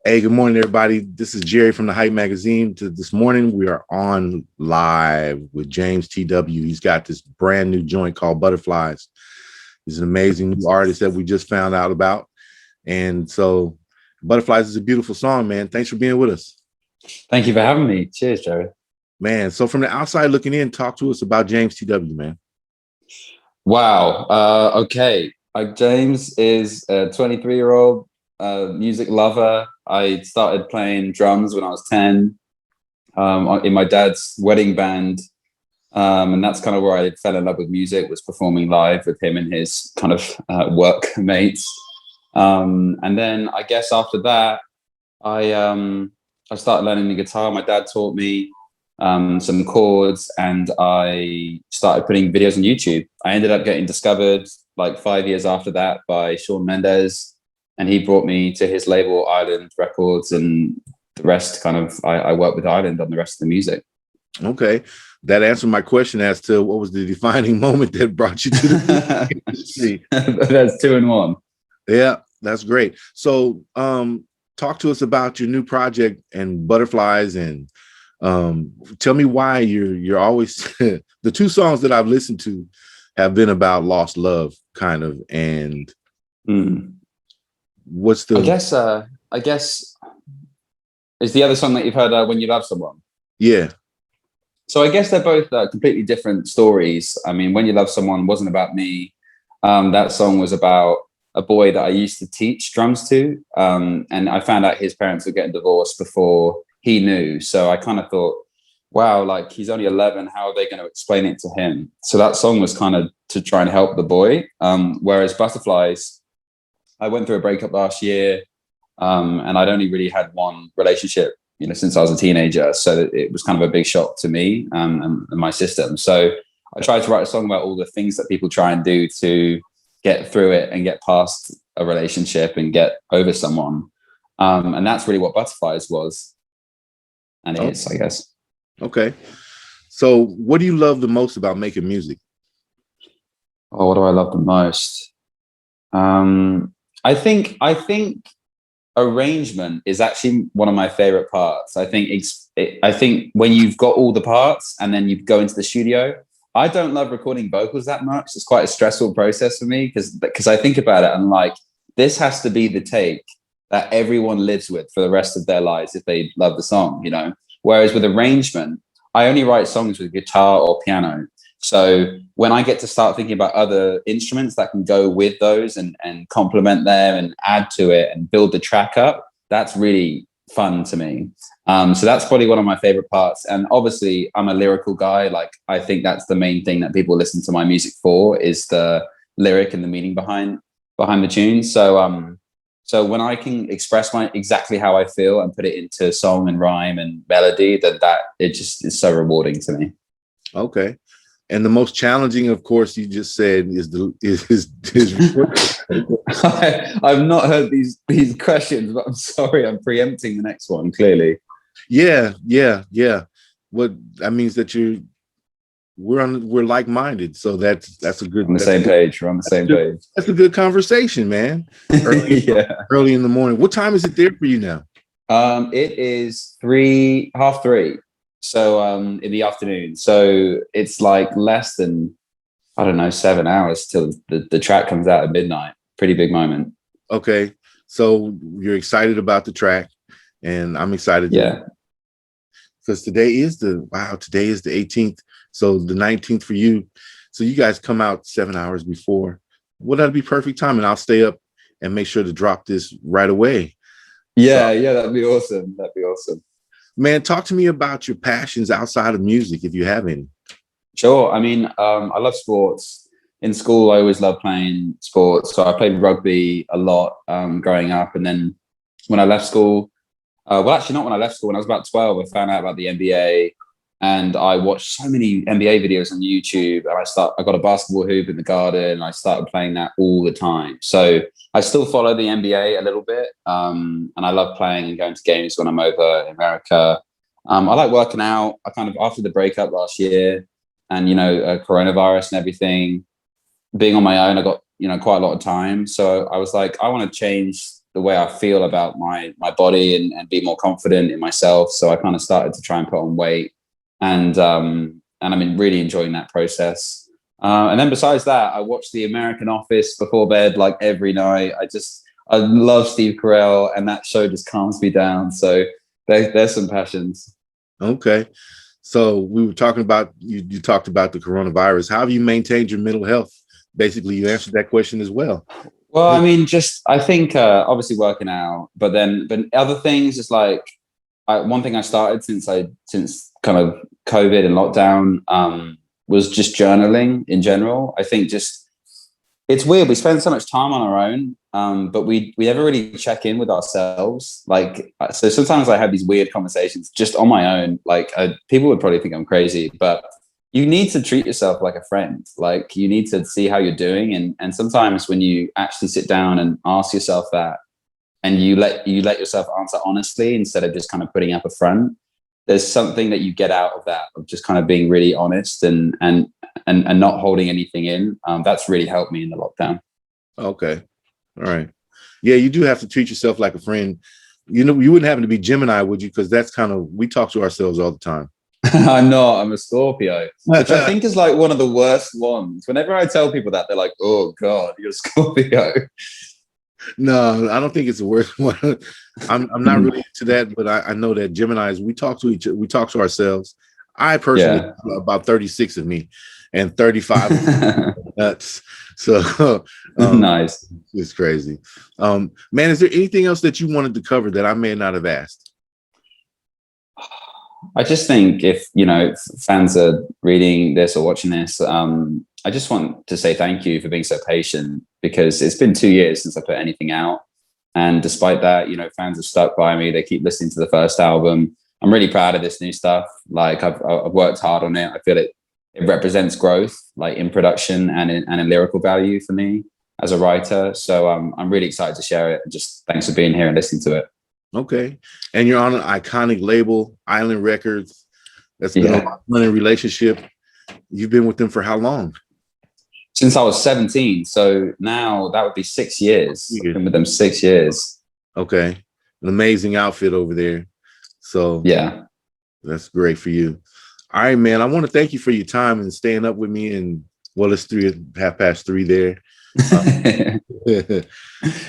Hey, good morning, everybody. This is Jerry from the Hype Magazine. This morning, we are on live with James TW. He's got this brand new joint called Butterflies. He's an amazing new artist that we just found out about. And so Butterflies is a beautiful song, man. Thanks for being with us. Thank you for having me. Cheers, Jerry. Man, so from the outside looking in, talk to us about James TW, man. Wow. Okay. James is a 23-year-old music lover. I started playing drums when I was 10 in my dad's wedding band. And that's kind of where I fell in love with music, was performing live with him and his kind of work mates. And then I guess after that, I started learning the guitar. My dad taught me some chords, and I started putting videos on YouTube. I ended up getting discovered like 5 years after that by Shawn Mendes, and he brought me to his label Island Records, and the rest kind of I worked with Island on the rest of the music. Okay, that answered my question as to what was the defining moment that brought you to the industry. That's 2 in 1. Yeah, that's great. So talk to us about your new project and Butterflies, and tell me why you're always the 2 songs that I've listened to have been about lost love, kind of. And what's the I guess is the other song that you've heard, When You Love Someone? Yeah. So I guess they're both completely different stories. I mean, When You Love Someone wasn't about me. That song was about a boy that I used to teach drums to, and I found out his parents were getting divorced before he knew. So I kind of thought, wow, like, he's only 11. How are they going to explain it to him? So that song was kind of to try and help the boy. Whereas Butterflies, I went through a breakup last year, and I'd only really had one relationship, since I was a teenager. So it was kind of a big shock to me and my system. So I tried to write a song about all the things that people try and do to get through it and get past a relationship and get over someone. And that's really what Butterflies was. And it is, I guess. Okay. So what do you love the most about making music? Oh, what do I love the most? I think arrangement is actually one of my favorite parts. I think when you've got all the parts and then you go into the studio, I don't love recording vocals that much. It's quite a stressful process for me because I think about it and like, this has to be the take that everyone lives with for the rest of their lives if they love the song, Whereas with arrangement, I only write songs with guitar or piano. So when I get to start thinking about other instruments that can go with those and complement them and add to it and build the track up, that's really fun to me. So that's probably one of my favorite parts. And obviously I'm a lyrical guy. Like, I think that's the main thing that people listen to my music for, is the lyric and the meaning behind the tune. So when I can express exactly how I feel and put it into song and rhyme and melody, that it just is so rewarding to me. Okay. And the most challenging, of course, you just said is I've not heard these questions, but I'm sorry, I'm preempting the next one, clearly. Yeah. What that means that we're like-minded. So that's a good, on the same page. We're on the same page. That's a good conversation, man. Early in the morning. What time is it there for you now? It is 3:30. So in the afternoon. So it's like less than, I don't know, 7 hours till the track comes out at midnight. Pretty big moment. Okay. So you're excited about the track, and I'm excited. Yeah. Because today is the 18th. So the 19th for you. So you guys come out 7 hours before. Well, that'd be perfect time. And I'll stay up and make sure to drop this right away. Yeah, that'd be awesome. That'd be awesome. Man, talk to me about your passions outside of music, if you have any. Sure. I mean, I love sports. In school, I always loved playing sports. So I played rugby a lot growing up. And then when I left school, well, actually not when I left school, when I was about 12, I found out about the NBA. And I watched so many NBA videos on YouTube, and I got a basketball hoop in the garden, and I started playing that all the time. So I still follow the NBA a little bit, and I love playing and going to games when I'm over in America. I like working out. I kind of, after the breakup last year, and coronavirus and everything, being on my own, I got quite a lot of time. So I was like, I want to change the way I feel about my body and be more confident in myself. So I kind of started to try and put on weight, and I'm really enjoying that process. And then besides that, I watch The American Office before bed like every night. I love Steve Carell, and that show just calms me down. So there's some passions. Okay. So we were talking about, you talked about the coronavirus. How have you maintained your mental health? Basically, you answered that question as well. Well, I mean, I think obviously working out, but other things is like one thing I started since kind of COVID and lockdown was just journaling in general. I think just it's weird. We spend so much time on our own, but we never really check in with ourselves. Like, so sometimes I have these weird conversations just on my own. Like, people would probably think I'm crazy, but you need to treat yourself like a friend. Like, you need to see how you're doing, and sometimes when you actually sit down and ask yourself that, and you let yourself answer honestly instead of just kind of putting up a front, there's something that you get out of that, of just kind of being really honest and not holding anything in. That's really helped me in the lockdown. Okay. All right. Yeah, you do have to treat yourself like a friend. You know, you wouldn't happen to be Gemini, would you? Because that's kind of, we talk to ourselves all the time. I'm not. I'm a Scorpio, which I think is like one of the worst ones. Whenever I tell people that, they're like, "Oh God, you're a Scorpio." No, I don't think it's the worst one. I'm not really into that, but I know that Geminis, we talk to ourselves. I personally, about 36 of me, and 35 nuts. So nice. It's crazy. Man, is there anything else that you wanted to cover that I may not have asked? I just think if fans are reading this or watching this, I just want to say thank you for being so patient, because it's been 2 years since I put anything out, and despite that, fans have stuck by me. They keep listening to the first album. I'm really proud of this new stuff. Like, I've worked hard on it. I feel it represents growth, like in production and in lyrical value for me as a writer. So I'm really excited to share it. Just thanks for being here and listening to it. Okay. And you're on an iconic label, Island Records. That's been a long-running relationship. You've been with them for how long? Since I was 17. So now that would be 6 years. I've been with them 6 years. Okay. An amazing outfit over there. So yeah, that's great for you. All right, man. I want to thank you for your time and staying up with me. And well, it's 3:30 there.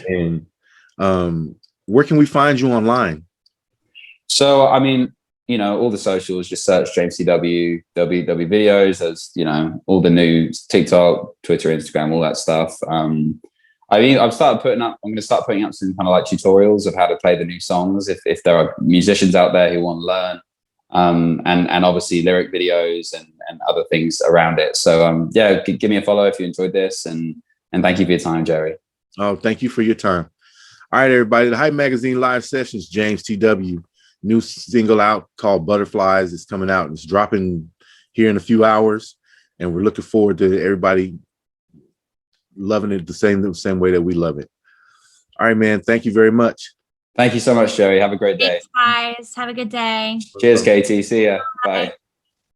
And where can we find you online? So, I mean, all the socials, just search James TW videos. There's, all the news, TikTok, Twitter, Instagram, all that stuff. I'm going to start putting up some kind of like tutorials of how to play the new songs. If there are musicians out there who want to learn, and obviously lyric videos and other things around it. So, give me a follow if you enjoyed this, and thank you for your time, Jerry. Oh, thank you for your time. All right, everybody. The Hype Magazine live sessions, James TW. New single out called Butterflies. It's coming out. It's dropping here in a few hours, and we're looking forward to everybody loving it the same way that we love it. All right, man. Thank you very much. Thank you so much, Jerry. Have a great day. Thanks, guys. Have a good day. Cheers, Katie. See ya. Bye.